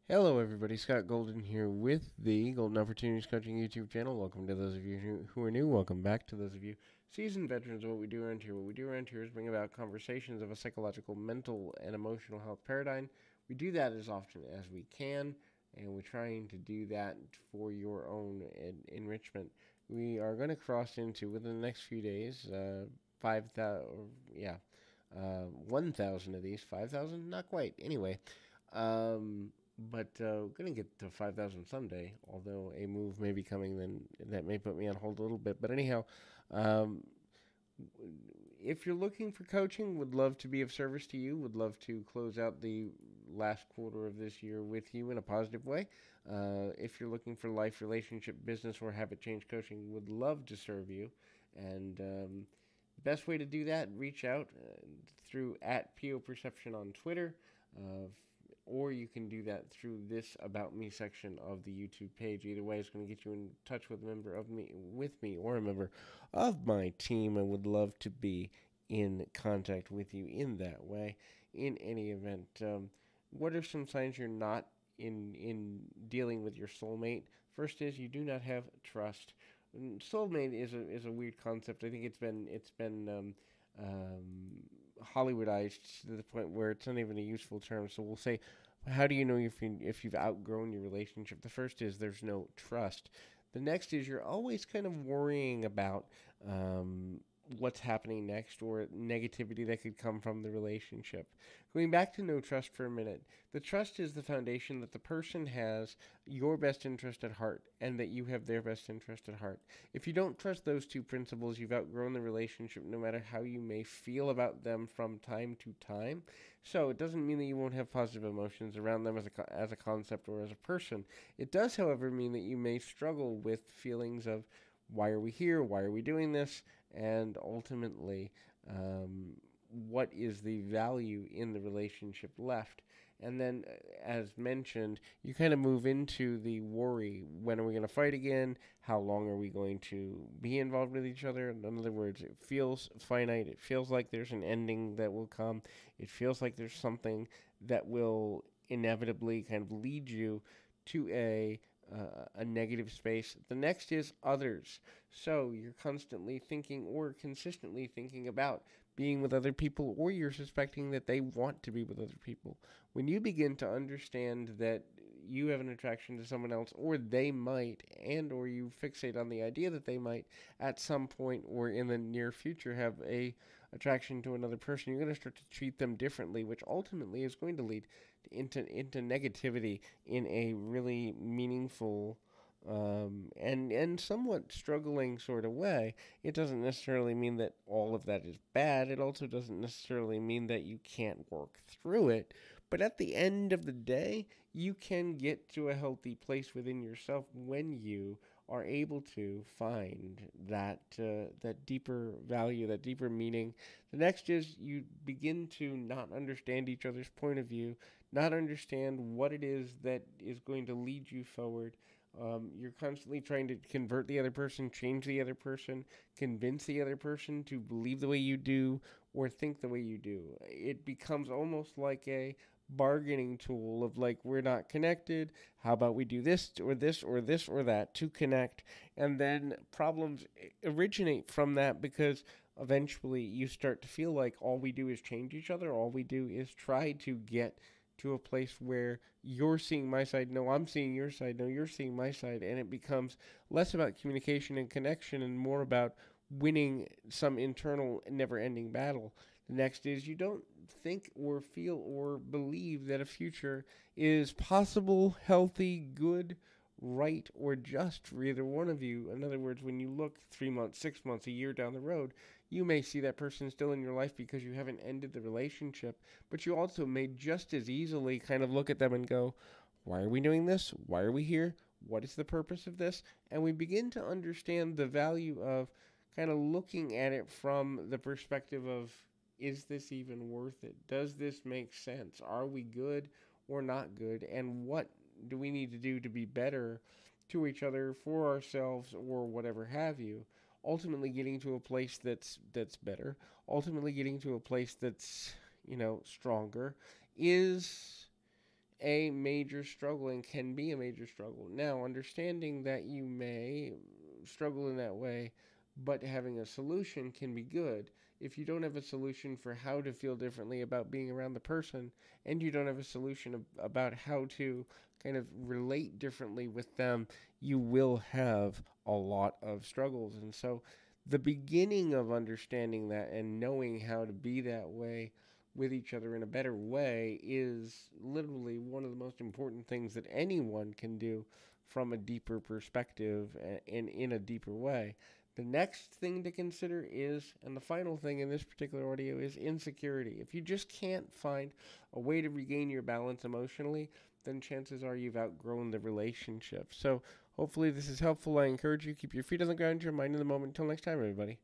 Hello, everybody. Scott Golden here with the Golden Opportunities Coaching YouTube channel. Welcome to those of you who are new. Welcome back to those of you seasoned veterans of what we do around here. What we do around here is bring about conversations of a psychological, mental, and emotional health paradigm. We do that as often as we can, and we're trying to do that for your own enrichment. We are going to cross into, within the next few days, 5,000, 1,000 of these. 5,000? Not quite. Anyway. But gonna get to 5,000 someday. Although a move may be coming, then that may put me on hold a little bit. But anyhow, um, if you're looking for coaching, would love to be of service to you. Would love to close out the last quarter of this year with you in a positive way. If you're looking for life, relationship, business, or habit change coaching, would love to serve you. And the best way to do that, reach out through @PO Perception on Twitter. Or you can do that through this About Me section of the YouTube page. Either way, it's going to get you in touch with me, or a member of my team. I would love to be in contact with you in that way. In any event, what are some signs you're not in dealing with your soulmate? First is you do not have trust. Soulmate is a weird concept. I think it's been Hollywoodized to the point where it's not even a useful term. So we'll say, how do you know if you've outgrown your relationship? The first is there's no trust. The next is you're always kind of worrying about what's happening next or negativity that could come from the relationship. Going back to no trust for a minute, the trust is the foundation that the person has your best interest at heart and that you have their best interest at heart. If you don't trust those two principles, you've outgrown the relationship no matter how you may feel about them from time to time. So it doesn't mean that you won't have positive emotions around them as a concept or as a person. It does, however, mean that you may struggle with feelings of why are we here? Why are we doing this? And ultimately, what is the value in the relationship left? And then, as mentioned, you kind of move into the worry. When are we going to fight again? How long are we going to be involved with each other? In other words, it feels finite. It feels like there's an ending that will come. It feels like there's something that will inevitably kind of lead you to a negative space. The next is others. So you're constantly thinking or consistently thinking about being with other people, or you're suspecting that they want to be with other people. When you begin to understand that you have an attraction to someone else, or they might, and or you fixate on the idea that they might at some point or in the near future have a attraction to another person, you're going to start to treat them differently, which ultimately is going to lead into negativity in a really meaningful and somewhat struggling sort of way. It doesn't necessarily mean that all of that is bad. It also doesn't necessarily mean that you can't work through it. But at the end of the day, you can get to a healthy place within yourself when you are able to find that deeper value, that deeper meaning. The next is you begin to not understand each other's point of view, not understand what it is that is going to lead you forward. You're constantly trying to convert the other person, change the other person, convince the other person to believe the way you do or think the way you do. It becomes almost like a bargaining tool of like, we're not connected. How about we do this or this or this or that to connect? And then problems originate from that because eventually you start to feel like all we do is change each other. All we do is try to get to a place where you're seeing my side, no, I'm seeing your side, no, you're seeing my side, and it becomes less about communication and connection and more about winning some internal, never ending battle. The next is you don't think or feel or believe that a future is possible, healthy, good, right, or just for either one of you. In other words, when you look 3 months, 6 months, a year down the road, you may see that person still in your life because you haven't ended the relationship, but you also may just as easily kind of look at them and go, why are we doing this? Why are we here? What is the purpose of this? And we begin to understand the value of kind of looking at it from the perspective of, is this even worth it? Does this make sense? Are we good or not good? And what do we need to do to be better to each other, for ourselves, or whatever have you? Ultimately getting to a place that's better, ultimately getting to a place that's, stronger, is a major struggle and can be a major struggle. Now, understanding that you may struggle in that way, but having a solution can be good. If you don't have a solution for how to feel differently about being around the person, and you don't have a solution about how to kind of relate differently with them, you will have a lot of struggles. And so, the beginning of understanding that and knowing how to be that way with each other in a better way is literally one of the most important things that anyone can do from a deeper perspective and in a deeper way. The next thing to consider is, and the final thing in this particular audio, is insecurity. If you just can't find a way to regain your balance emotionally, then chances are you've outgrown the relationship. So hopefully this is helpful. I encourage you, keep your feet on the ground, your mind in the moment. Until next time, everybody.